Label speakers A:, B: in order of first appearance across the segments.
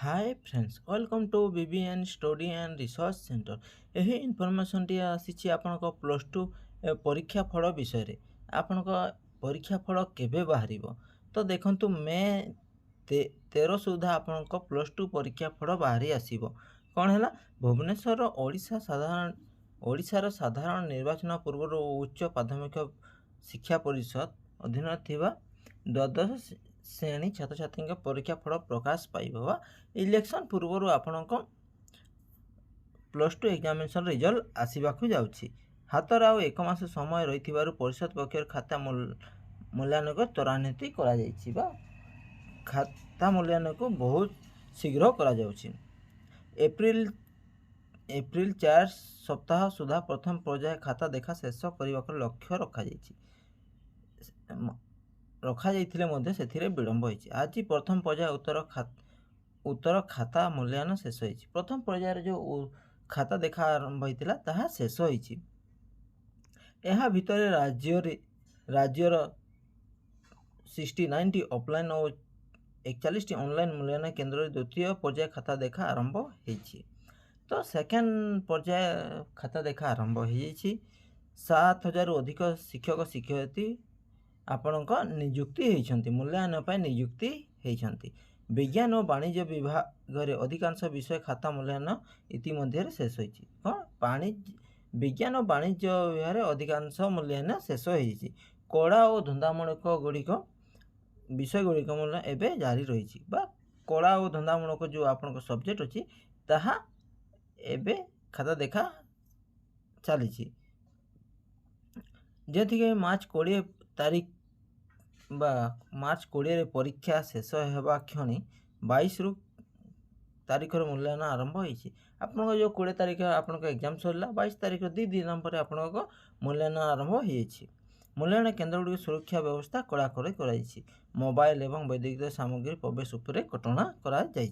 A: Hi friends welcome to BBN study and research centre. यही information टी आसी आपण प्लस टू परीक्षा फल विषय आपण परीक्षा फल केबे बाहर तो देखंतु मे 13 सुधा आपण प्लस टू परीक्षा फल बाहरी आसीबो। कौन है भुवनेश्वर ओडिशार साधारण निर्वाचन पूर्व उच्च प्राथमिक शिक्षा परिषद अधीन थिबा द्वादश श्रेणी छात्र छात्री परीक्षा फल प्रकाश पाइब इलेक्शन पूर्व आपण प्लस टू एग्जामिनेशन रिजल्ट आसवाक जाऊँगी हाथ आउ एक मास समय रही परिषद पक्ष खाता मूल्यांकन त्वरान्वित कर खाता मूल्यांकन को बहुत शीघ्र एप्रिल 4 सप्ताह सुधा प्रथम पर्याय खाता देखा शेष करने का लक्ष्य रखा विलंब होती। आज प्रथम पर्याय उत्तर खाता मूल्यांकन शेष होती। प्रथम पर्यायर जो खाता देखा आरंभ होता ताहा शेष होती। यह भितर राज्यर 69 ऑफलाइन और 41 ऑनलाइन मूल्यांकन केन्द्र द्वितीय पर्याय खाता देखा आरंभ होती। तो सेकेंड पर्याय खाता देखा आरंभ हो 7000 अधिक शिक्षक शिक्षयित्री आपण नियुक्ति होती मूल्यांकन नियुक्ति होती। विज्ञान और वाणिज्य विभाग अधिकांश विषय खाता मूल्यांकन इतिमध्य शेष होती। कौन विज्ञान और वाणिज्य विभाग अधिकांश मूल्यांकन शेष होती। कला और धंदामूलक गुड़िक विषय गुड़िक मूल्यांकन एवं जारी रही कला और धंदामूलक जो आपण सब्जेक्ट अच्छी ताहा एबे खाता देखा चली जी मार्च 20 तारीख मार्च 20 परीक्षा शेष होगा क्षणी 22 तारीख मूल्यांकन आरंभ होती। आपन जो 20 तारीख आपन एग्जाम सरला 22 तारीख 2 दिन पर आपन मूल्यांकन आरंभ होती। मूल्यांकन केन्द्र गुड़ी सुरक्षा व्यवस्था कड़ाकड़ी कर मोबाइल एवं वैद्युतिक सामग्री प्रवेश उपर कटना कर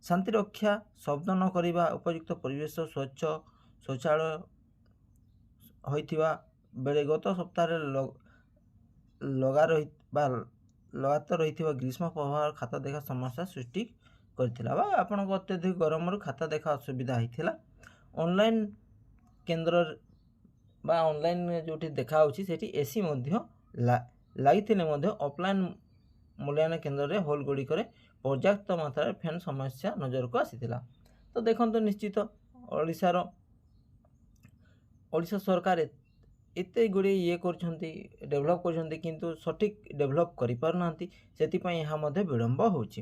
A: शांति रक्षा शब्द न करवा उपयुक्त परिवेश स्वच्छ शौचालय होइथिबा बेले गत सप्ताह लगातार रही ग्रीष्म प्रभाव खाता देखा समस्या सृष्टि करथिला आपण अत्यधिक गरम खाता देखा असुविधा होता। ऑनलाइन केन्द्र बा ऑनलाइन जो देखा सेठी एसी लगी ऑफलाइन मूल्यांकन केन्द्र हॉल गुड़िक पर्याप्त मात्रा फैन समस्या नजर को आसीथिला। तो देखो निश्चित ओडिशा सरकार एते गुड़े ये डेभलप कर किंतु सठिक डेभलप कर विलंब होची।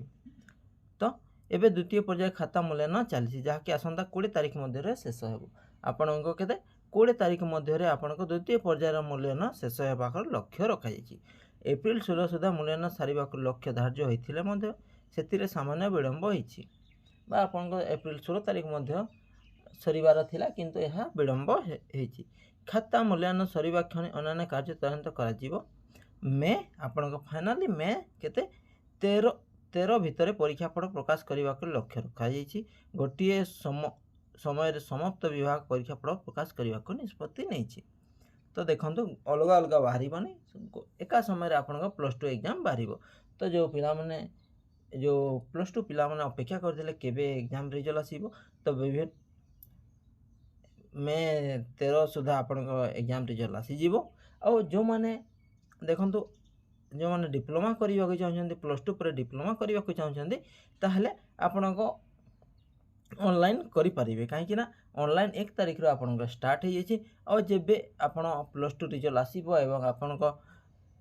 A: तो एबे द्वितीय पर्याय खाता मूल्यांकन चली जहाँकि आसंता 20 तारीख मध्य शेष हो आपण के 20 तारीख मध्य आपण द्वितीय पर्यायर मूल्यांकन शेष होगा लक्ष्य रखा। एप्रिल 16 सुधा मूल्यांकन सारे लक्ष्य धार्य होते से सामान्य विलंब होती आपन एप्रिल 16 तारीख मध्य सरीबार थिला किंतु यह विलंब होती। खाता मूल्यांकन सरीबा क्षणी अन्य कार्य त्वरान्वित कर मे आपण फाइनाली मे केते 13 भितर परीक्षा फल प्रकाश करने को लक्ष्य रखा। गोटे समय समाप्त विभाग परीक्षा फल प्रकाश करने को निष्पत्ति नहीं। तो देखो अलग अलग बाहर एका समय आप प्लस टू एग्जाम बाहर। तो जो पिला माने जो प्लस टू पिला माने अपेक्षा करते केबे एग्जाम रिजल्ट आसीबो तो मे 13 सुधा आपण एग्जाम रिजल्ट आसीज। आ जो मैंने देखु जो मैंने डिप्लोमा करने को चाहते प्लस टू पर डिप्लोमा करने को चाहते ताहले आपण ऑनलाइन करें कहीं ऑनलाइन 1 तारीख आप स्टार्ट हो जाए और जब आप प्लस टू रिजल्ट आसो एवं आपण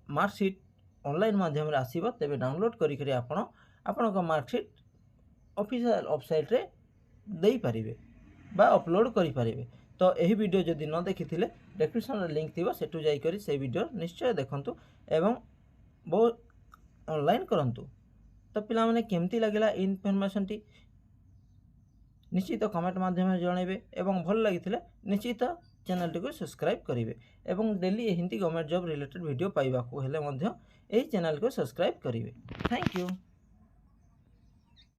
A: मार्कशीट ऑनलाइन माध्यम आसो तेज डाउनलोड करी आपण मार्कशीट ऑफिशियल वेबसाइट रे दे पारिबे बा अपलोड करि पारिबे। तो यही वीडियो जदि न देखी डिस्क्रिप्शन लिंक थी सेठू जाकर से वीडियो निश्चय देखंतु एवं बहुत ऑनलाइन करंतु। तो पिला माने केमती लगिला इनफॉरमेशन टी निश्चित कमेंट माध्यम जनइबे एवं भल लगी निश्चित चैनल टी को सब्सक्राइब करेंगे एवं daily Hindi government job related video पाइबा को हेले मध्य एही चैनल को सब्सक्राइब करेंगे। Thank you.